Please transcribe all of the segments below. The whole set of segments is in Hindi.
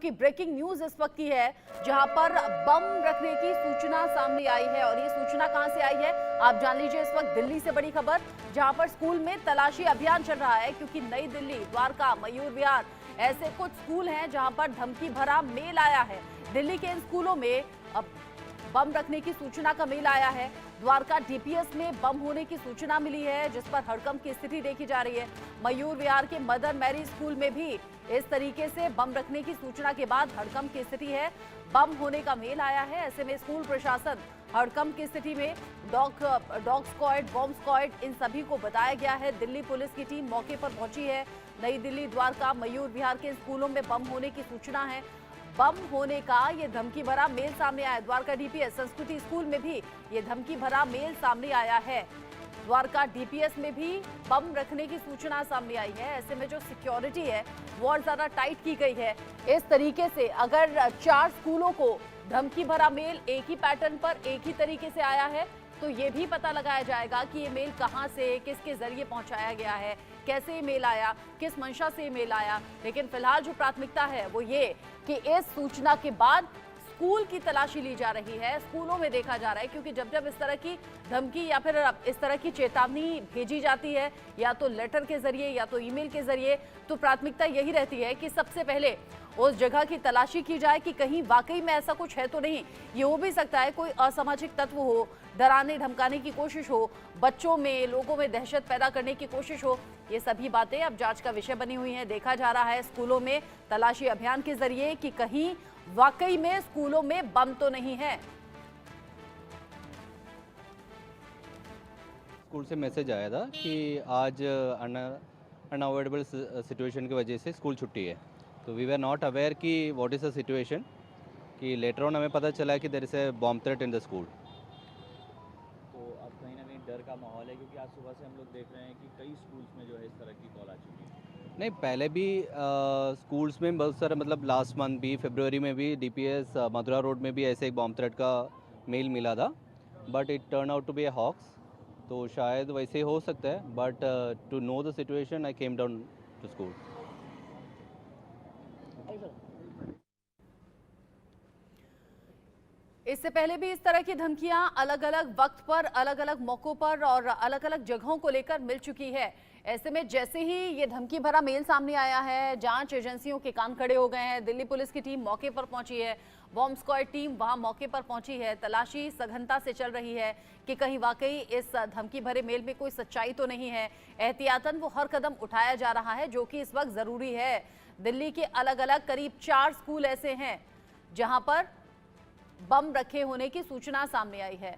की ब्रेकिंग न्यूज इस वक्त की है जहां पर बम रखने की सूचना सामने आई है। और ये सूचना कहां से आई है आप जान लीजिए। इस वक्त दिल्ली से बड़ी खबर जहां पर स्कूल में तलाशी अभियान चल रहा है, क्योंकि नई दिल्ली, द्वारका, मयूर विहार ऐसे कुछ स्कूल हैं जहां पर धमकी भरा मेल आया है। दिल्ली के इन स्कूलों में अब बम रखने की सूचना का मेल आया है। द्वारका डीपीएस में बम होने की सूचना मिली है, जिस पर हड़कंप की स्थिति देखी जा रही है। मयूर विहार के मदर मैरी स्कूल में भी इस तरीके से बम रखने की सूचना के बाद हड़कंप की स्थिति है। बम होने का मेल आया है, ऐसे में स्कूल प्रशासन हड़कंप की स्थिति में डॉग स्क्वाड, बॉम्ब स्क्वाड इन सभी को बताया गया है। दिल्ली पुलिस की टीम मौके पर पहुंची है। नई दिल्ली, द्वारका, मयूर विहार के स्कूलों में बम होने की सूचना है। बम होने का ये धमकी भरा मेल सामने आया। द्वारका डीपीएस संस्कृति स्कूल में भी ये धमकी भरा मेल सामने आया है। द्वारका डीपीएस में भी बम रखने की सूचना सामने आई है। ऐसे में जो सिक्योरिटी है वो और ज्यादा टाइट की गई है। इस तरीके से अगर 4 स्कूलों को धमकी भरा मेल एक ही पैटर्न पर एक ही तरीके से आया है, तो ये भी पता लगाया जाएगा कि ये मेल कहां से, किसके जरिए पहुंचाया गया है, कैसे ये मेल आया, किस मंशा से ये मेल आया। लेकिन फिलहाल जो प्राथमिकता है वो ये कि इस सूचना के बाद स्कूल की तलाशी ली जा रही है, स्कूलों में देखा जा रहा है, क्योंकि जब जब इस तरह की धमकी या फिर इस तरह की चेतावनी भेजी जाती है, या तो लेटर के जरिए या तो ईमेल के जरिए, तो प्राथमिकता यही रहती है कि सबसे पहले उस जगह की तलाशी की जाए कि कहीं वाकई में ऐसा कुछ है तो नहीं। ये हो भी सकता है कोई असामाजिक तत्व हो, डराने धमकाने की कोशिश हो, बच्चों में, लोगों में दहशत पैदा करने की कोशिश हो। ये सभी बातें अब जांच का विषय बनी हुई हैं। देखा जा रहा है स्कूलों में तलाशी अभियान के जरिए कि कहीं वाकई में स्कूलों में बम तो नहीं है। स्कूल से मैसेज आया था कि आज अनअवॉइडेबल सिचुएशन की वजह से स्कूल छुट्टी है। तो वी वर नॉट अवेयर कि व्हाट इज़ द सिचुएशन, कि लेटर ऑन हमें पता चला कि there is a bomb threat in the school. तो अब कहीं ना कहीं डर का माहौल है, क्योंकि आज सुबह से हम लोग देख रहे हैं कि कई स्कूल्स में जो है इस तरह की कॉल आ चुकी है। नहीं, पहले भी स्कूल्स में बहुत सारे, मतलब लास्ट मंथ भी, फरवरी में भी डीपीएस मथुरा रोड में भी ऐसे एक बॉम्ब थ्रेट का मेल मिला था, but it turn out to be a hoax. तो शायद वैसे ही हो सकता है, but to know the situation I came down to school. इससे पहले भी इस तरह की धमकियां अलग अलग वक्त पर, अलग अलग मौकों पर और अलग अलग जगहों को लेकर मिल चुकी है। ऐसे में जैसे ही ये धमकी भरा मेल सामने आया है, जांच एजेंसियों के कान खड़े हो गए हैं। दिल्ली पुलिस की टीम मौके पर पहुंची है, बॉम्ब स्क्वाड टीम वहां मौके पर पहुंची है। तलाशी सघनता से चल रही है कि कहीं वाकई इस धमकी भरे मेल में कोई सच्चाई तो नहीं है। एहतियातन वो हर कदम उठाया जा रहा है, जो कि इस वक्त जरूरी है। दिल्ली के अलग अलग करीब 4 स्कूल ऐसे हैं जहां पर बम रखे होने की सूचना सामने आई है।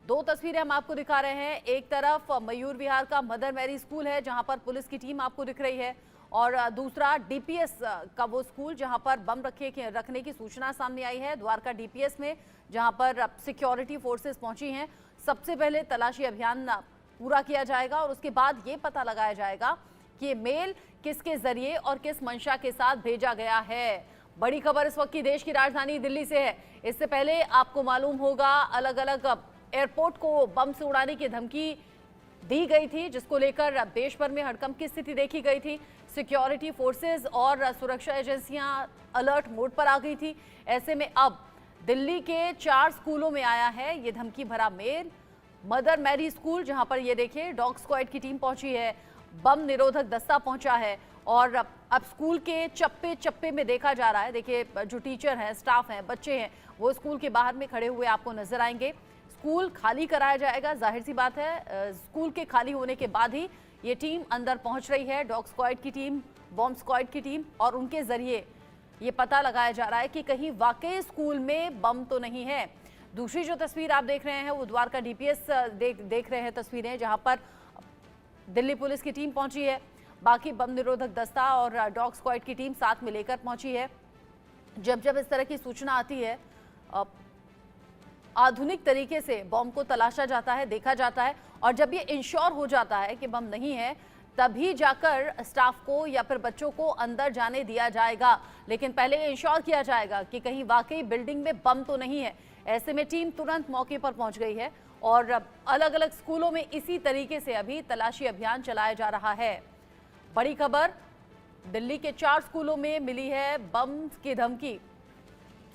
2 तस्वीरें हम आपको दिखा रहे हैं। एक तरफ मयूर विहार का मदर मैरी स्कूल है जहां पर पुलिस की टीम आपको दिख रही है, और दूसरा डीपीएस का वो स्कूल जहां पर बम रखने की सूचना सामने आई है। द्वारका डीपीएस में जहां पर सिक्योरिटी फोर्सेस पहुंची हैं। सबसे पहले तलाशी अभियान पूरा किया जाएगा और उसके बाद ये पता लगाया जाएगा कि ये मेल किसके जरिए और किस मंशा के साथ भेजा गया है। बड़ी खबर इस वक्त की देश की राजधानी दिल्ली से है। इससे पहले आपको मालूम होगा अलग अलग एयरपोर्ट को बम से उड़ाने की धमकी दी गई थी, जिसको लेकर देश भर में हड़कंप की स्थिति देखी गई थी। सिक्योरिटी फोर्सेस और सुरक्षा एजेंसियां अलर्ट मोड पर आ गई थी। ऐसे में अब दिल्ली के 4 स्कूलों में आया है ये धमकी भरा मेल। मदर मैरी स्कूल जहां पर ये देखिए डॉग स्क्वाड की टीम पहुंची है, बम निरोधक दस्ता पहुंचा है, और अब स्कूल के चप्पे चप्पे में देखा जा रहा है। देखिए जो टीचर हैं, स्टाफ हैं, बच्चे हैं, वो स्कूल के बाहर में खड़े हुए आपको नजर आएंगे। स्कूल खाली कराया जाएगा, जाहिर सी बात है। स्कूल के खाली होने के बाद ही ये टीम अंदर पहुंच रही है, डॉग स्क्वाड की टीम, बॉम्ब स्क्वाड की टीम, और उनके जरिए ये पता लगाया जा रहा है कि कहीं वाकई स्कूल में बम तो नहीं है। दूसरी जो तस्वीर आप देख रहे हैं वो द्वारका डीपीएस देख रहे हैं तस्वीरें, जहां पर दिल्ली पुलिस की टीम पहुंची है। बाकी बम निरोधक दस्ता और डॉग स्क्वाड की टीम साथ में लेकर पहुंची है। जब जब इस तरह की सूचना आती है, आधुनिक तरीके से बम को तलाशा जाता है, देखा जाता है, और जब ये इंश्योर हो जाता है कि बम नहीं है, तभी जाकर स्टाफ को या फिर बच्चों को अंदर जाने दिया जाएगा। लेकिन पहले इंश्योर किया जाएगा कि कहीं वाकई बिल्डिंग में बम तो नहीं है। ऐसे में टीम तुरंत मौके पर पहुंच गई है और अलग अलग स्कूलों में इसी तरीके से अभी तलाशी अभियान चलाया जा रहा है। बड़ी खबर दिल्ली के 4 स्कूलों में मिली है बम की धमकी।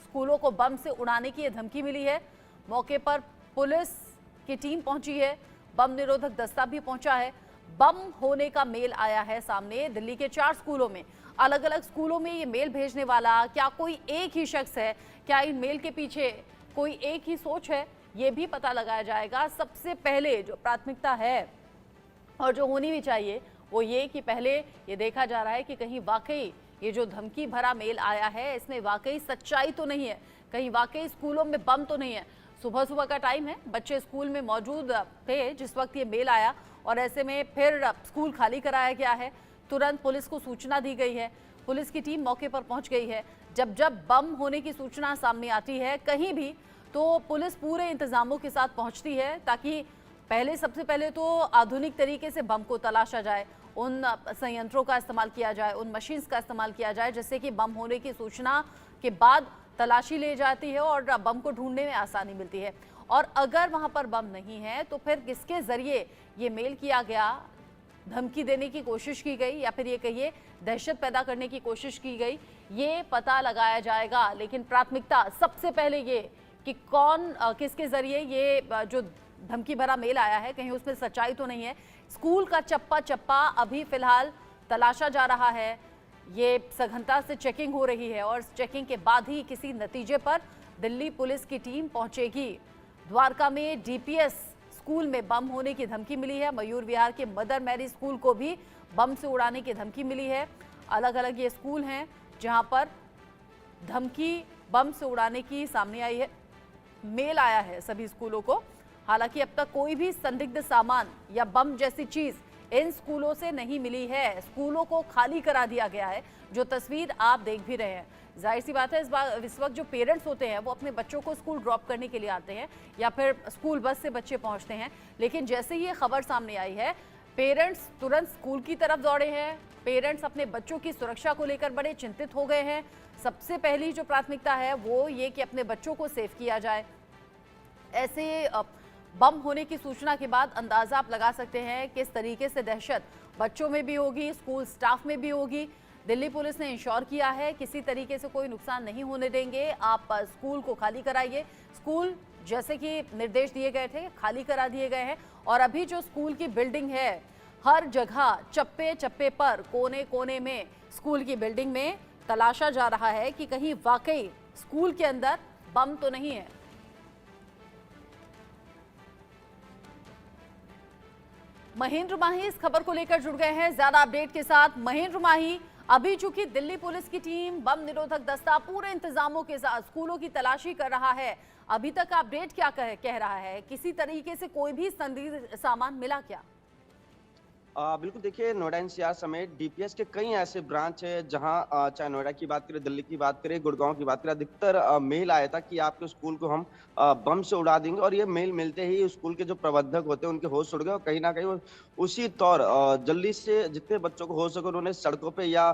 स्कूलों को बम से उड़ाने की यह धमकी मिली है। मौके पर पुलिस की टीम पहुंची है, बम निरोधक दस्ता भी पहुंचा है। बम होने का मेल आया है सामने दिल्ली के 4 स्कूलों में। अलग अलग स्कूलों में ये मेल भेजने वाला क्या कोई एक ही शख्स है, क्या इन मेल के पीछे कोई एक ही सोच है, ये भी पता लगाया जाएगा। सबसे पहले जो प्राथमिकता है और जो होनी भी चाहिए वो ये कि पहले ये देखा जा रहा है कि कहीं वाकई ये जो धमकी भरा मेल आया है इसमें वाकई सच्चाई तो नहीं है, कहीं वाकई स्कूलों में बम तो नहीं है। सुबह सुबह का टाइम है, बच्चे स्कूल में मौजूद थे जिस वक्त ये मेल आया और ऐसे में फिर स्कूल खाली कराया गया है। तुरंत पुलिस को सूचना दी गई है, पुलिस की टीम मौके पर पहुंच गई है। जब जब बम होने की सूचना सामने आती है कहीं भी तो पुलिस पूरे इंतजामों के साथ पहुंचती है ताकि सबसे पहले तो आधुनिक तरीके से बम को तलाशा जाए, उन संयंत्रों का इस्तेमाल किया जाए, उन मशीन्स का इस्तेमाल किया जाए जिससे कि बम होने की सूचना के बाद तलाशी ले जाती है और बम को ढूंढने में आसानी मिलती है। और अगर वहां पर बम नहीं है तो फिर किसके जरिए ये मेल किया गया, धमकी देने की कोशिश की गई या फिर ये कहिए दहशत पैदा करने की कोशिश की गई, ये पता लगाया जाएगा। लेकिन प्राथमिकता सबसे पहले ये कि कौन किसके जरिए ये जो धमकी भरा मेल आया है कहीं उसमें सच्चाई तो नहीं है। स्कूल का चप्पा चप्पा अभी फिलहाल तलाशा जा रहा है, ये सघनता से चेकिंग हो रही है और चेकिंग के बाद ही किसी नतीजे पर दिल्ली पुलिस की टीम पहुंचेगी। द्वारका में डीपीएस स्कूल में बम होने की धमकी मिली है। मयूर विहार के मदर मैरी स्कूल को भी बम से उड़ाने की धमकी मिली है। अलग अलग ये स्कूल हैं जहां पर धमकी बम से उड़ाने की सामने आई है, मेल आया है सभी स्कूलों को। हालांकि अब तक कोई भी संदिग्ध सामान या बम जैसी चीज इन स्कूलों से नहीं मिली है। स्कूलों को खाली करा दिया गया है, जो तस्वीर आप देख भी रहे हैं। जाहिर सी बात है इस वक्त जो पेरेंट्स होते हैं वो अपने बच्चों को स्कूल ड्रॉप करने के लिए आते हैं या फिर स्कूल बस से बच्चे पहुंचते हैं, लेकिन जैसे ही ये खबर सामने आई है पेरेंट्स तुरंत स्कूल की तरफ दौड़े हैं। पेरेंट्स अपने बच्चों की सुरक्षा को लेकर बड़े चिंतित हो गए हैं। सबसे पहली जो प्राथमिकता है वो ये कि अपने बच्चों को सेफ किया जाए। ऐसे बम होने की सूचना के बाद अंदाजा आप लगा सकते हैं किस तरीके से दहशत बच्चों में भी होगी, स्कूल स्टाफ में भी होगी। दिल्ली पुलिस ने इंश्योर किया है किसी तरीके से कोई नुकसान नहीं होने देंगे, आप स्कूल को खाली कराइए। स्कूल जैसे कि निर्देश दिए गए थे खाली करा दिए गए हैं और अभी जो स्कूल की बिल्डिंग है हर जगह चप्पे चप्पे पर कोने कोने में स्कूल की बिल्डिंग में तलाशा जा रहा है कि कहीं वाकई स्कूल के अंदर बम तो नहीं है। महेंद्र माही इस खबर को लेकर जुड़ गए हैं ज्यादा अपडेट के साथ। महेंद्र माही, अभी चूंकि दिल्ली पुलिस की टीम बम निरोधक दस्ता पूरे इंतजामों के साथ स्कूलों की तलाशी कर रहा है, अभी तक अपडेट क्या कह रहा है? किसी तरीके से कोई भी संदिग्ध सामान मिला क्या? बिल्कुल, देखिए नोएडा एनसीआर समेत डीपीएस के कई ऐसे ब्रांच है जहां चाहे नोएडा की बात करें, दिल्ली की बात करें, गुड़गांव की बात करें, अधिकतर मेल आया था कि आपके स्कूल को हम बम से उड़ा देंगे और ये मेल मिलते ही स्कूल के जो प्रबंधक होते हैं उनके होश उड़ गए और कहीं ना कहीं वो उसी तौर जल्दी से जितने बच्चों को हो सके उन्होंने सड़कों पे या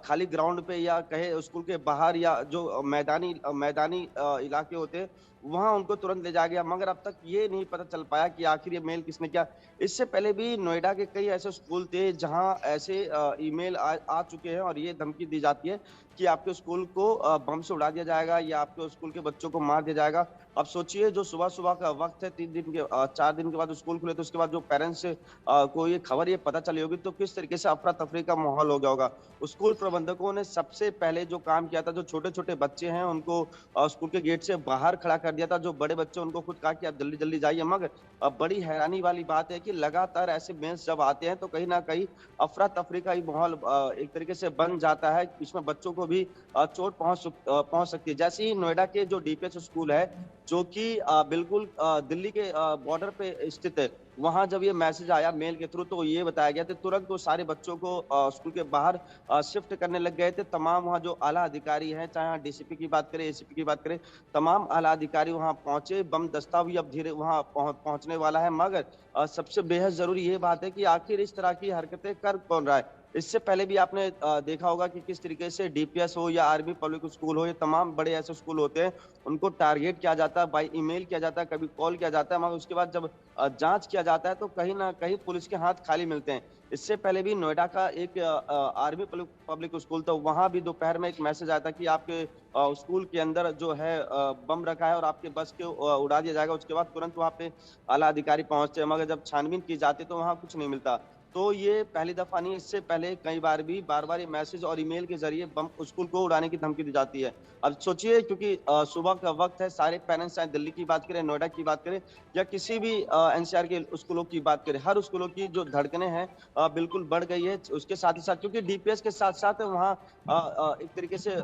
खाली ग्राउंड पे या कहे स्कूल के बाहर या जो मैदानी इलाके होते हैं वहां उनको तुरंत ले जाया गया। मगर अब तक ये नहीं पता चल पाया कि आखिर ये मेल किसने किया। इससे पहले भी नोएडा के कई ऐसे स्कूल थे जहां ऐसे ईमेल आ चुके हैं और ये धमकी दी जाती है कि आपके स्कूल को बम से उड़ा दिया जाएगा या आपके स्कूल के बच्चों को मार दिया जाएगा। अब सोचिए जो सुबह सुबह का वक्त है, 4 दिन के बाद स्कूल खुले तो उसके बाद जो पेरेंट्स को ये खबर ये पता चली होगी तो किस तरीके से अफरा तफरी का माहौल हो गया होगा। स्कूल प्रबंधकों ने सबसे पहले जो काम किया था, जो छोटे छोटे बच्चे हैं उनको स्कूल के गेट से बाहर खड़ा कर दिया था। जो बड़े बच्चे उनको खुद कहा कि आप जल्दी जल्दी जाइए। मगर बड़ी हैरानी वाली बात है कि लगातार ऐसे मेल्स जब आते हैं तो कहीं ना कहीं अफरा तफरी का ही माहौल एक तरीके से बन जाता है। इसमें बच्चों को भी चोट पहुंच सकती है। जैसे ही नोएडा के जो डीपीएस स्कूल है जो कि बिल्कुल दिल्ली के बॉर्डर पे स्थित है, वहां जब ये मैसेज आया मेल के थ्रू तो ये बताया गया था तुरंत वो सारे बच्चों को स्कूल के बाहर शिफ्ट करने लग गए थे। तमाम वहाँ जो आला अधिकारी हैं, चाहे यहाँ डीसीपी की बात करें, एसीपी की बात करें, तमाम आला अधिकारी वहाँ पहुंचे। बम दस्ता भी अब धीरे वहाँ पहुंचने वाला है। मगर सबसे बेहद जरूरी ये बात है कि आखिर इस तरह की हरकतें कर कौन रहा है। इससे पहले भी आपने देखा होगा कि किस तरीके से डीपीएस हो या आर्मी पब्लिक स्कूल हो, ये तमाम बड़े ऐसे स्कूल होते हैं, उनको टारगेट किया जाता है, बाय ईमेल किया जाता है, कभी कॉल किया जाता है, मगर उसके बाद जब जांच किया जाता है तो कहीं ना कहीं पुलिस के हाथ खाली मिलते हैं। इससे पहले भी नोएडा का एक आर्मी पब्लिक स्कूल था, वहां भी दोपहर में एक मैसेज आया था कि आपके स्कूल के अंदर जो है बम रखा है और आपके बस के उड़ा दिया जाएगा। उसके बाद तुरंत वहां पे आला अधिकारी पहुंचते हैं, मगर जब छानबीन की जाती है तो वहां कुछ नहीं मिलता। तो ये पहली दफा नहीं, इससे पहले कई बार भी बार-बार ये मैसेज और ईमेल के जरिए बम स्कूल को उड़ाने की धमकी दी जाती है। अब सोचिए, क्योंकि सुबह का वक्त है, सारे पेरेंट्स चाहे दिल्ली की बात करें, नोएडा की बात करें या किसी भी एनसीआर के स्कूलों की बात करें, हर स्कूलों की जो धड़कनें हैं बिल्कुल बढ़ गई है। उसके साथ ही साथ क्योंकि डीपीएस के साथ-साथ वहाँ एक तरीके से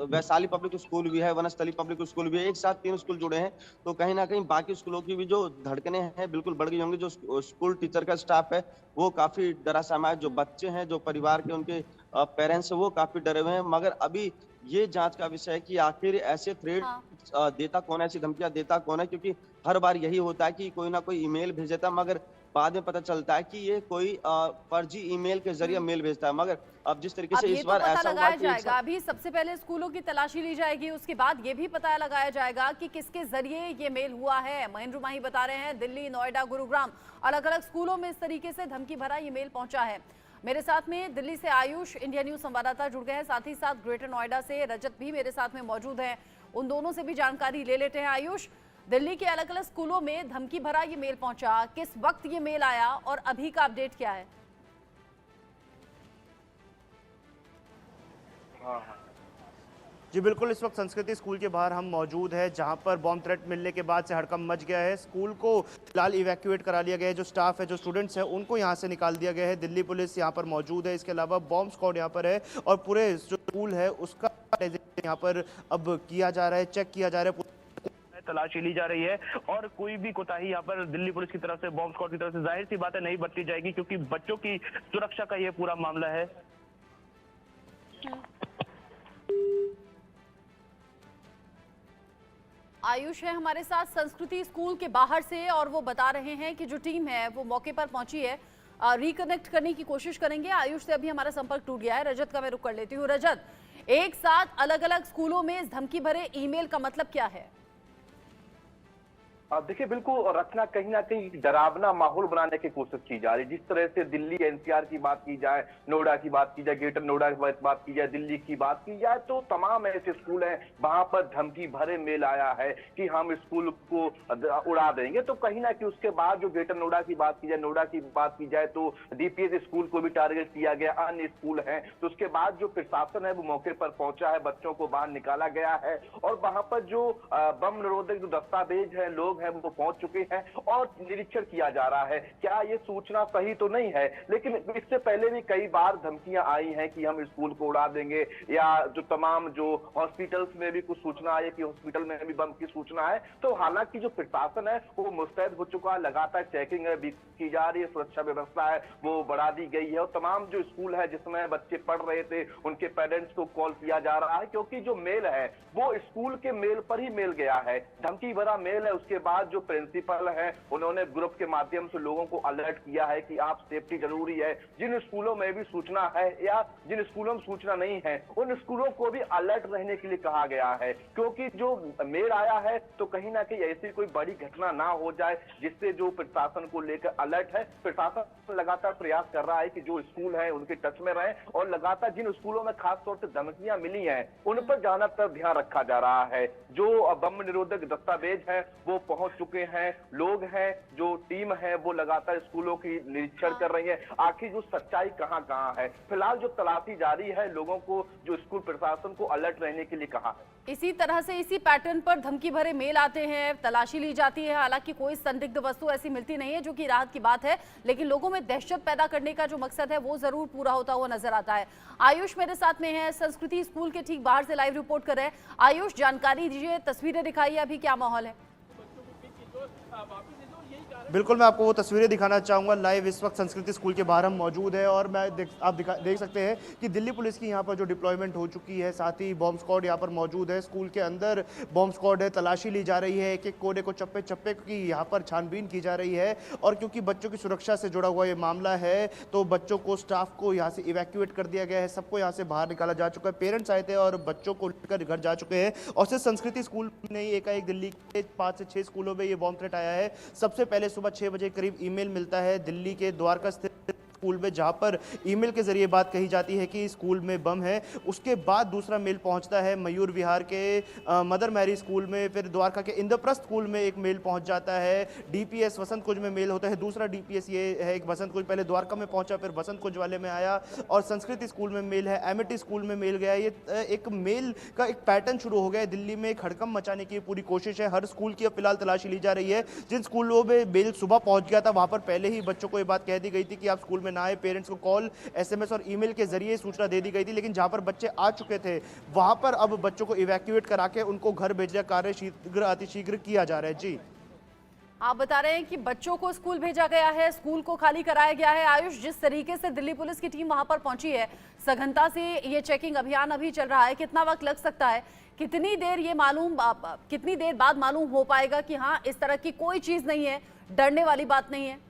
वैशाली पब्लिक स्कूल भी है, वनस्थली पब्लिक स्कूल भी है, एक साथ 3 स्कूल जुड़े हैं। तो कहीं न कहीं बाकी स्कूलों की भी जो धड़कनें हैं बिल्कुल बढ़ गई होंगी। जो स्कूल टीचर का स्टाफ है वो काफ़ी डरा सहमा है, जो बच्चे हैं, जो परिवार के उनके पेरेंट्स हैं वो काफ़ी डरे हुए हैं। मगर अभी ये जाँच का विषय है कि आखिर ऐसे थ्रेट हाँ। देता कौन है, ऐसी धमकियाँ देता कौन है? क्योंकि हर बार यही होता है कि कोई ना कोई ईमेल भेज देता है, मगर बाद में पता चलता है कि ये कोई फर्जी ईमेल के ज़रिए मेल भेजता है। मगर अब जिस तरीके अब से ये इस तो बार पता ऐसा हुआ लगाया कि एक जाएगा, अभी सबसे पहले स्कूलों की तलाशी ली जाएगी, उसके बाद ये भी पता लगाया जाएगा कि किसके जरिए ये मेल हुआ है। महेंद्र माही बता रहे हैं दिल्ली, नोएडा, गुरुग्राम अलग अलग स्कूलों में इस तरीके से धमकी भरा ये मेल पहुंचा है। मेरे साथ में दिल्ली से आयुष इंडिया न्यूज संवाददाता जुड़ गए हैं, साथ ही साथ ग्रेटर नोएडा से रजत भी मेरे साथ में मौजूद हैं। उन दोनों से भी जानकारी ले लेते हैं। आयुष, दिल्ली के अलग अलग स्कूलों में धमकी भरा ये मेल पहुंचा, किस वक्त ये मेल आया और अभी का अपडेट क्या है? जी बिल्कुल, इस वक्त संस्कृति स्कूल के बाहर हम मौजूद हैं, जहां पर बॉम्ब थ्रेट मिलने के बाद से हड़कंप मच गया है। स्कूल को फिलहाल इवैक्यूएट करा लिया गया है, जो स्टाफ है, जो स्टूडेंट्स हैं, उनको यहां से निकाल दिया गया है। दिल्ली पुलिस यहां पर मौजूद है, इसके अलावा बॉम्ब स्क्वाड यहां पर है और पूरे जो स्कूल है उसका यहाँ पर अब किया जा रहा है, चेक किया जा रहा है, तलाशी ली जा रही है और कोई भी कोताही यहाँ पर दिल्ली पुलिस की तरफ से, बॉम्ब स्क्वाड की तरफ से जाहिर सी बात है नहीं बरती जाएगी, क्योंकि बच्चों की सुरक्षा का ये पूरा मामला है। आयुष है हमारे साथ संस्कृति स्कूल के बाहर से और वो बता रहे हैं कि जो टीम है वो मौके पर पहुंची है, रिकनेक्ट करने की कोशिश करेंगे। आयुष से अभी हमारा संपर्क टूट गया है। रजत का मैं रुख कर लेती हूँ। रजत, एक साथ अलग अलग स्कूलों में इस धमकी भरे ईमेल का मतलब क्या है? देखिए, बिल्कुल रचना कहीं ना कहीं डरावना माहौल बनाने की कोशिश की जा रही है। जिस तरह से दिल्ली एनसीआर की बात की जाए, नोएडा की बात की जाए, ग्रेटर नोएडा की बात की जाए, दिल्ली की बात की जाए, तो तमाम ऐसे स्कूल हैं वहां पर धमकी भरे मेल आया है कि हम स्कूल को उड़ा देंगे। तो कहीं ना कहीं उसके बाद जो ग्रेटर नोएडा की बात की जाए, नोएडा की बात की जाए, तो डीपीएस स्कूल को भी टारगेट किया गया, अन्य स्कूल हैं। तो उसके बाद जो प्रशासन है वो मौके पर पहुंचा है, बच्चों को बाहर निकाला गया है और वहां पर जो बम निरोधक जो दस्तावेज है, लोग हैं, वो पहुंच चुके हैं और निरीक्षण किया जा रहा है। क्या ये सूचना सही तो नहीं है, लेकिन इससे पहले भी कई बार धमकियां आई हैं कि हम स्कूल को उड़ा देंगे, या जो तमाम जो हॉस्पिटल्स में भी कुछ सूचना आई है कि हॉस्पिटल में भी बम की सूचना है। तो हालांकि जो प्रशासन है वो मुस्तैद हो चुका है, लगातार चेकिंग है की जा रही है, सुरक्षा व्यवस्था है वो बढ़ा दी गई है और तमाम जो स्कूल है जिसमें बच्चे पढ़ रहे थे उनके पेरेंट्स को कॉल किया जा रहा है, क्योंकि जो मेल है वो स्कूल के मेल पर ही मेल गया है, धमकी भरा मेल है। उसके बाद जो प्रिंसिपल है उन्होंने ग्रुप के माध्यम से लोगों को अलर्ट किया है कि आप सेफ्टी जरूरी है। जिन स्कूलों में भी सूचना है या जिन स्कूलों में सूचना नहीं है उन स्कूलों को भी अलर्ट रहने के लिए कहा गया है, क्योंकि जो मेल आया है तो कहीं ना कहीं ऐसी कोई बड़ी घटना ना हो जाए, जिससे जो प्रशासन को लेकर अलर्ट है। प्रशासन लगातार प्रयास कर रहा है कि जो स्कूल है उनके टच में रहे और लगातार जिन स्कूलों में खासतौर से धमकियां मिली हैं उन पर ज्यादातर ध्यान रखा जा रहा है। जो बम निरोधक दस्तावेज है वो पहुंच चुके हैं, लोग हैं, जो टीम है वो लगातार स्कूलों की निरीक्षण कर रही है, आखिर जो सच्चाई कहां है। फिलहाल जो तलाशी जारी है, लोगों को जो स्कूल प्रशासन को अलर्ट रहने के लिए कहा है। इसी तरह से इसी पैटर्न पर धमकी भरे मेल आते हैं, तलाशी ली जाती है, हालांकि कोई संदिग्ध वस्तु ऐसी मिलती नहीं है, जो कि राहत की बात है, लेकिन लोगों में दहशत पैदा करने का जो मकसद है वो जरूर पूरा होता हुआ नजर आता है। आयुष मेरे साथ में है, संस्कृति स्कूल के ठीक बाहर से लाइव रिपोर्ट कर रहे हैं। आयुष, जानकारी दीजिए, तस्वीरें दिखाइए, अभी क्या माहौल है? बिल्कुल, मैं आपको वो तस्वीरें दिखाना चाहूँगा लाइव। इस वक्त संस्कृति स्कूल के बाहर हम मौजूद हैं और आप देख सकते हैं कि दिल्ली पुलिस की यहाँ पर जो डिप्लॉयमेंट हो चुकी है, साथ ही बॉम्ब स्क्वाड यहाँ पर मौजूद है। स्कूल के अंदर बॉम्ब स्क्वाड है, तलाशी ली जा रही है, एक एक कोने को चप्पे चप्पे की यहाँ पर छानबीन की जा रही है। और क्योंकि बच्चों की सुरक्षा से जुड़ा हुआ ये मामला है, तो बच्चों को, स्टाफ को यहाँ से इवैक्यूएट कर दिया गया है, सबको यहाँ से बाहर निकाला जा चुका है। पेरेंट्स आए थे और बच्चों को लेकर घर जा चुके हैं। और सिर्फ संस्कृति स्कूल नहीं, एकाएक दिल्ली के 5 से 6 स्कूलों में ये बॉम्ब थ्रेट आया है। सबसे पहले सुबह 6 बजे करीब ईमेल मिलता है दिल्ली के द्वारका स्थित स्कूल में, जहां पर ईमेल के जरिए बात कही जाती है कि स्कूल में बम है। उसके बाद दूसरा मेल पहुंचता है मयूर विहार के मदर मैरी स्कूल में, फिर द्वारका के इंद्रप्रस्थ स्कूल में एक मेल पहुंच जाता है। डीपीएस वसंत कुंज में मेल होता है, दूसरा डीपीएस ये है एक वसंत कुंज, पहले द्वारका में पहुंचा फिर वसंत कुंज वाले में आया। और संस्कृति स्कूल में मेल है, एमिटी स्कूल में मेल गया। ये एक मेल का एक पैटर्न शुरू हो गया है। दिल्ली में एक हड़कंप मचाने की पूरी कोशिश है। हर स्कूल की अब फिलहाल तलाशी ली जा रही है। जिन स्कूलों में मेल सुबह पहुंच गया था, वहां पर पहले ही बच्चों को ये बात कह दी गई थी कि आप स्कूल में ना आए। पेरेंट्स को कॉल, एसएमएस और ईमेल के जरिए सूचना दे दी गई थी। लेकिन जहां पर बच्चे आ चुके थे, वहां पर अब बच्चों को इवैक्यूएट करा के उनको घर भेजने का कार्य शीघ्र अतिशीघ्र किया जा रहा है। जी, आप बता रहे हैं कि बच्चों को स्कूल भेजा गया है, स्कूल को खाली कराया गया है। आयुष, जिस तरीके से दिल्ली पुलिस की टीम वहां पर पहुंची है, सघनता से ये चेकिंग अभियान अभी चल रहा है, कितना वक्त लग सकता है? कितनी देर बाद मालूम हो पाएगा कि हाँ, इस तरह की कोई चीज नहीं है, डरने वाली बात नहीं है?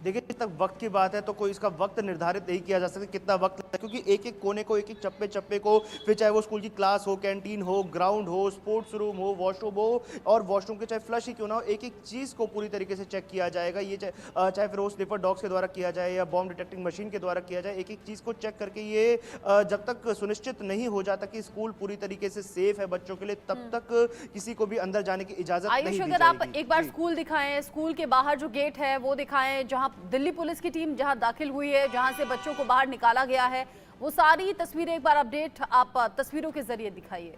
देखिए, जब तक वक्त की बात है तो कोई इसका वक्त निर्धारित नहीं किया जा सकता कितना वक्त लगता है, क्योंकि एक एक कोने को, एक एक चप्पे चप्पे को, फिर चाहे वो स्कूल की क्लास हो, कैंटीन हो, ग्राउंड हो, स्पोर्ट्स रूम हो, वॉशरूम हो, और वॉशरूम के चाहे फ्लश ही क्यों ना हो, एक एक चीज़ को पूरी तरीके से चेक किया जाएगा। ये चाहे फिर वो स्लीपर डॉग्स के द्वारा किया जाए या बॉम्ब डिटेक्टिंग मशीन के द्वारा किया जाए, एक एक चीज़ को चेक करके ये जब तक सुनिश्चित नहीं हो जाता कि स्कूल पूरी तरीके से सेफ है बच्चों के लिए, तब तक किसी को भी अंदर जाने की इजाजत नहीं दी आयुष, जाएगी। अगर आप एक बार स्कूल दिखाएं, स्कूल के बाहर जो गेट है वो दिखाएं, जहां दिल्ली पुलिस की टीम जहां दाखिल हुई है, जहां से बच्चों को बाहर निकाला गया है, वो सारी तस्वीरें एक बार अपडेट आप तस्वीरों के जरिए दिखाइए।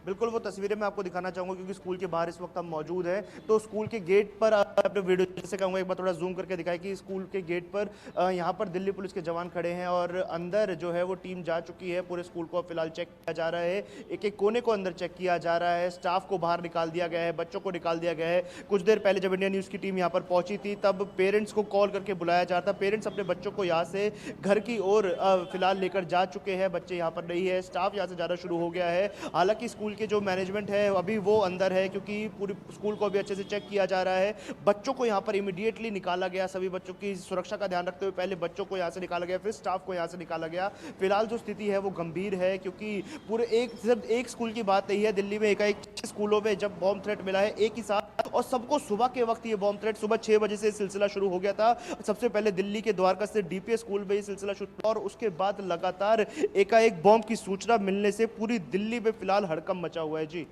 बिल्कुल, वो तस्वीरें मैं आपको दिखाना चाहूंगा क्योंकि स्कूल के बाहर इस वक्त हम मौजूद हैं। तो स्कूल के गेट पर अपने वीडियो से कहूँगा एक बार थोड़ा जूम करके दिखाएं कि स्कूल के गेट पर यहाँ पर दिल्ली पुलिस के जवान खड़े हैं और अंदर जो है वो टीम जा चुकी है। पूरे स्कूल को फिलहाल चेक किया जा रहा है, एक एक कोने को अंदर चेक किया जा रहा है। स्टाफ को बाहर निकाल दिया गया है, बच्चों को निकाल दिया गया है। कुछ देर पहले जब इंडिया न्यूज़ की टीम यहाँ पर पहुंची थी, तब पेरेंट्स को कॉल करके बुलाया जा रहा था। पेरेंट्स अपने बच्चों को यहाँ से घर की ओर फिलहाल लेकर जा चुके हैं। बच्चे यहाँ पर नहीं है, स्टाफ यहाँ से जाना शुरू हो गया है। हालांकि स्कूल के जो मैनेजमेंट है अभी वो अंदर है, क्योंकि पूरी स्कूल को अभी अच्छे से चेक किया जा रहा है। बच्चों को यहाँ पर इमीडिएटली निकाला गया, सभी बच्चों की सुरक्षा का ध्यान रखते हुए पहले बच्चों को यहाँ से निकाला गया, फिर स्टाफ को यहाँ से निकाला गया। फिलहाल जो स्थिति है वो गंभीर है, क्योंकि पूरे सिर्फ एक स्कूल की बात नहीं है। दिल्ली में एकाएक 6 स्कूलों में जब बॉम्ब थ्रेट मिला है एक ही साथ, और सबको सुबह के वक्त ये बॉम्ब थ्रेट, सुबह 6 बजे से सिलसिला शुरू हो गया था। सबसे पहले दिल्ली के द्वारका से डीपीएस स्कूल में ये सिलसिला शुरू हुआ और उसके बाद लगातार एकाएक बॉम्ब की सूचना मिलने से पूरी दिल्ली में फिलहाल हड़कंप मचा हुआ है। जी,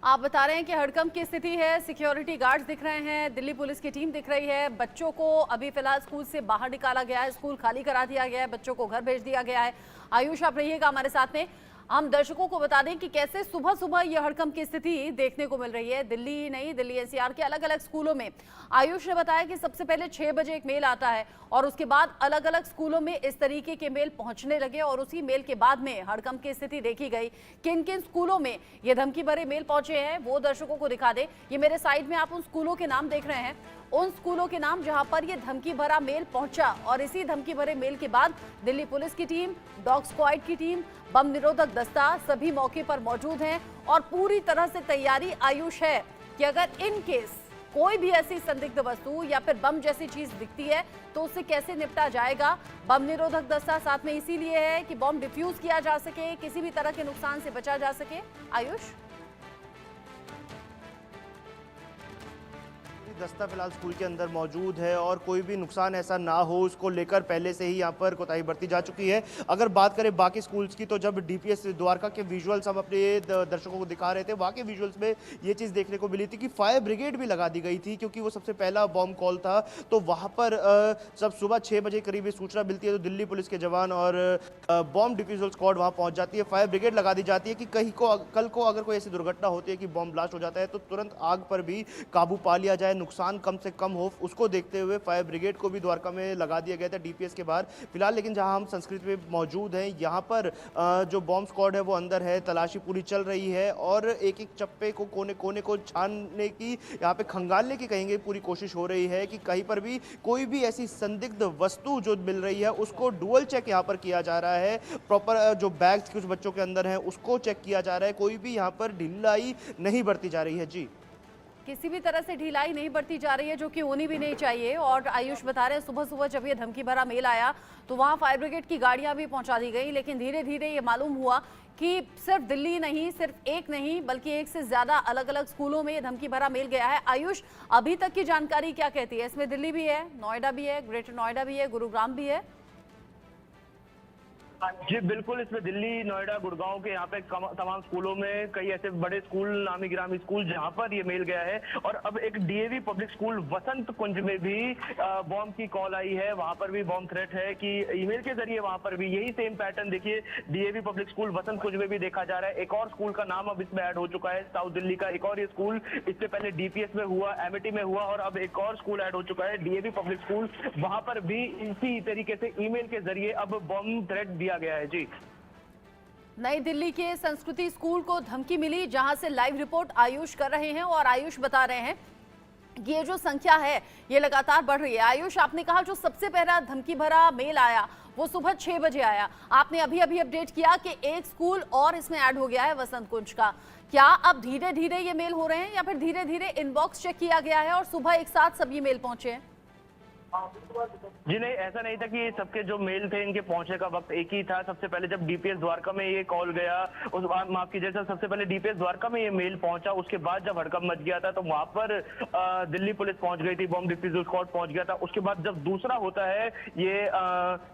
आप बता रहे हैं कि हड़कंप की स्थिति है, सिक्योरिटी गार्ड्स दिख रहे हैं, दिल्ली पुलिस की टीम दिख रही है। बच्चों को अभी फिलहाल स्कूल से बाहर निकाला गया है, स्कूल खाली करा दिया गया है, बच्चों को घर भेज दिया गया है। आयुष, आप रहिएगा हमारे साथ में। हम दर्शकों को बता दें कि कैसे सुबह सुबह यह हड़कंप की स्थिति देखने को मिल रही है। दिल्ली नहीं, दिल्ली एनसीआर के अलग अलग स्कूलों में। आयुष ने बताया कि सबसे पहले 6 बजे एक मेल आता है और उसके बाद अलग अलग स्कूलों में इस तरीके के मेल पहुंचने लगे और उसी मेल के बाद में हड़कंप की स्थिति देखी गई। किन किन स्कूलों में ये धमकी भरे मेल पहुंचे हैं वो दर्शकों को दिखा दे। ये मेरे साइड में आप उन स्कूलों के नाम देख रहे हैं, उन स्कूलों के नाम जहां पर ये धमकी भरा मेल पहुंचा और इसी धमकी भरे मेल के बाद दिल्ली पुलिस की टीम, डॉग स्क्वाड की टीम, बम निरोधक दस्ता सभी मौके पर मौजूद हैं और पूरी तरह से तैयारी आयुष है कि अगर इन केस कोई भी ऐसी संदिग्ध वस्तु या फिर बम जैसी चीज दिखती है तो उससे कैसे निपटा जाएगा। बम निरोधक दस्ता साथ में इसीलिए है कि बम डिफ्यूज किया जा सके, किसी भी तरह के नुकसान से बचा जा सके। आयुष, दस्ता फिलहाल स्कूल के अंदर मौजूद है और कोई भी नुकसान ऐसा ना हो उसको लेकर पहले से ही यहाँ पर कोताही बरती जा चुकी है। अगर बात करें बाकी स्कूल्स की, तो जब डीपीएस द्वारका के विजुअल्स हम अपने दर्शकों को दिखा रहे थे, वहाँ के विजुअल्स में ये चीज़ देखने को मिली थी कि फायर ब्रिगेड भी लगा दी गई थी, क्योंकि वो सबसे पहला बॉम्ब कॉल था। तो वहाँ पर जब सुबह 6 बजे करीब ये सूचना मिलती है तो दिल्ली पुलिस के जवान और बॉम्ब डिफ्यूजल स्क्वाड वहाँ पहुँच जाती है। फायर ब्रिगेड लगा दी जाती है कि कल को अगर कोई ऐसी दुर्घटना होती है कि बॉम्ब ब्लास्ट हो जाता है तो तुरंत आग पर भी काबू पा लिया जाए, नुकसान कम से कम हो, उसको देखते हुए फायर ब्रिगेड को भी द्वारका में लगा दिया गया था डीपीएस के बाहर फिलहाल। लेकिन जहां हम संस्कृति में मौजूद हैं, यहाँ पर जो बॉम्ब स्क्वाड है वो अंदर है, तलाशी पूरी चल रही है और एक एक चप्पे को कोने कोने को छानने की, यहाँ पे खंगालने की कहेंगे पूरी कोशिश हो रही है कि कहीं पर भी कोई भी ऐसी संदिग्ध वस्तु जो मिल रही है उसको डुअल चेक यहाँ पर किया जा रहा है। प्रॉपर जो बैग्स कुछ बच्चों के अंदर हैं उसको चेक किया जा रहा है, कोई भी यहाँ पर ढिलाई नहीं बरती जा रही है। जी, किसी भी तरह से ढिलाई नहीं बरती जा रही है, जो कि होनी भी नहीं चाहिए। और आयुष बता रहे हैं सुबह सुबह जब ये धमकी भरा मेल आया तो वहां फायर ब्रिगेड की गाड़ियां भी पहुंचा दी गई, लेकिन धीरे धीरे ये मालूम हुआ कि सिर्फ दिल्ली नहीं, सिर्फ एक नहीं बल्कि एक से ज्यादा अलग अलग स्कूलों में ये धमकी भरा मेल गया है। आयुष, अभी तक की जानकारी क्या कहती है? इसमें दिल्ली भी है, नोएडा भी है, ग्रेटर नोएडा भी है, गुरुग्राम भी है। जी बिल्कुल, इसमें दिल्ली, नोएडा, गुड़गांव के यहाँ पे तमाम स्कूलों में कई ऐसे बड़े स्कूल, नामी गिरामी स्कूल जहाँ पर ये मेल गया है। और अब एक डीएवी पब्लिक स्कूल वसंत कुंज में भी बॉम्ब की कॉल आई है, वहां पर भी बॉम्ब थ्रेट है कि ईमेल के जरिए वहां पर भी यही सेम पैटर्न देखिए डीएवी पब्लिक स्कूल वसंत कुंज में भी देखा जा रहा है। एक और स्कूल का नाम अब इसमें ऐड हो चुका है, साउथ दिल्ली का एक और ये स्कूल, इससे पहले डीपीएस में हुआ, एमिटी में हुआ और अब एक और स्कूल ऐड हो चुका है डीएवी पब्लिक स्कूल। वहां पर भी इसी तरीके से ईमेल के जरिए अब बॉम्ब थ्रेट दिया गया है। जी, नई दिल्ली के संस्कृति स्कूल को धमकी मिली, जहां से लाइव रिपोर्ट आयुष कर रहे हैं और आयुष बता रहे हैं कि ये जो संख्या है ये लगातार बढ़ रही है। आयुष, आपने कहा जो सबसे पहला धमकी भरा मेल आया वो सुबह 6 बजे आया, आपने अभी अभी अपडेट किया कि एक स्कूल और इसमें ऐड हो गया है वसंत कुंज का। क्या अब धीरे धीरे ये मेल हो रहे हैं या फिर धीरे धीरे इनबॉक्स चेक किया गया है और सुबह एक साथ सब ये मेल पहुंचे हैं? जी नहीं, ऐसा नहीं था कि सबके जो मेल थे इनके पहुंचने का वक्त एक ही था। सबसे पहले जब डीपीएस द्वारका में ये कॉल गया, उस बाद माफ कीजिए सर, सबसे पहले डीपीएस द्वारका में ये मेल पहुंचा, उसके बाद जब हड़कंप मच गया था तो वहां पर दिल्ली पुलिस पहुंच गई थी, बॉम्ब डिफ्यूजल स्क्वाड पहुंच गया था। उसके बाद जब दूसरा होता है ये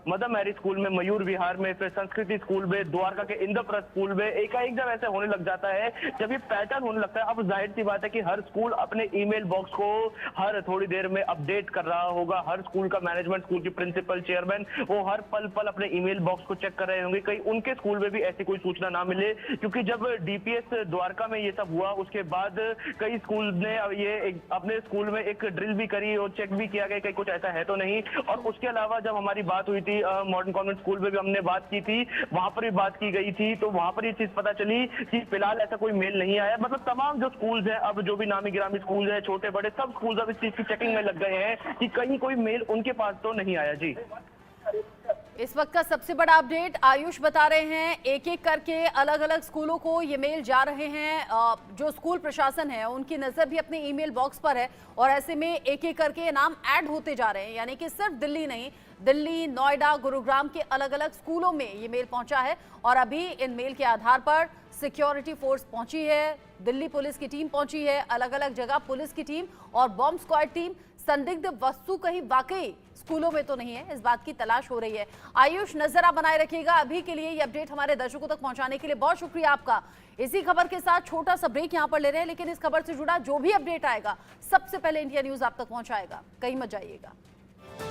मदर मैरी स्कूल में, मयूर विहार में, फिर संस्कृति स्कूल में, द्वारका के इंद्रप्रस्थ स्कूल में, एकाएक जब ऐसे होने लग जाता है, जब ये पैटर्न होने लगता है, अब जाहिर सी बात है कि हर स्कूल अपने ईमेल बॉक्स को हर थोड़ी देर में अपडेट कर रहा होगा। हर स्कूल का मैनेजमेंट, स्कूल की प्रिंसिपल, चेयरमैन, वो हर पल पल अपने ईमेल बॉक्स को चेक कर रहे होंगे। कहीं उनके स्कूल में भी ऐसी कोई सूचना ना मिले, क्योंकि जब डीपीएस द्वारका में ये सब हुआ उसके बाद कई स्कूल ने ये अपने स्कूल में एक ड्रिल भी करी और चेक भी किया गया कहीं कुछ ऐसा है तो नहीं। और उसके अलावा जब हमारी बात हुई थी मॉडर्न कॉन्वेंट स्कूल में भी हमने बात की थी, वहां पर भी बात की गई थी, तो वहां पर ये चीज पता चली कि फिलहाल ऐसा कोई मेल नहीं आया। मतलब तमाम जो स्कूल है, अब जो भी नामी गिरामी स्कूल है, छोटे बड़े सब स्कूल अब इस चीज की चेकिंग में लग गए हैं कि कहीं कोई मेल उनके पास तो नहीं आया। जी, इस वक्त का सबसे बड़ा अपडेट आयुष बता रहे हैं, एक एक करके अलग अलग स्कूलों को ये मेल जा रहे हैं। जो स्कूल प्रशासन है उनकी नजर भी अपने ईमेल बॉक्स पर है और ऐसे में एक एक करके नाम ऐड होते जा रहे हैं, यानी कि सिर्फ दिल्ली नहीं, दिल्ली, नोएडा, गुरुग्राम के अलग अलग स्कूलों में ये मेल पहुंचा है। और अभी इन मेल के आधार पर सिक्योरिटी फोर्स पहुंची है, दिल्ली पुलिस की टीम पहुंची है, अलग अलग जगह पुलिस की टीम और बॉम्ब स्क्वाड टीम, संदिग्ध वस्तु कहीं वाकई स्कूलों में तो नहीं है, इस बात की तलाश हो रही है। आयुष, नजर आप बनाए रखिएगा। अभी के लिए ये अपडेट हमारे दर्शकों तक पहुंचाने के लिए बहुत शुक्रिया आपका। इसी खबर के साथ छोटा सा ब्रेक यहां पर ले रहे हैं, लेकिन इस खबर से जुड़ा जो भी अपडेट आएगा सबसे पहले इंडिया न्यूज आप तक पहुंचाएगा, कहीं मत जाइएगा।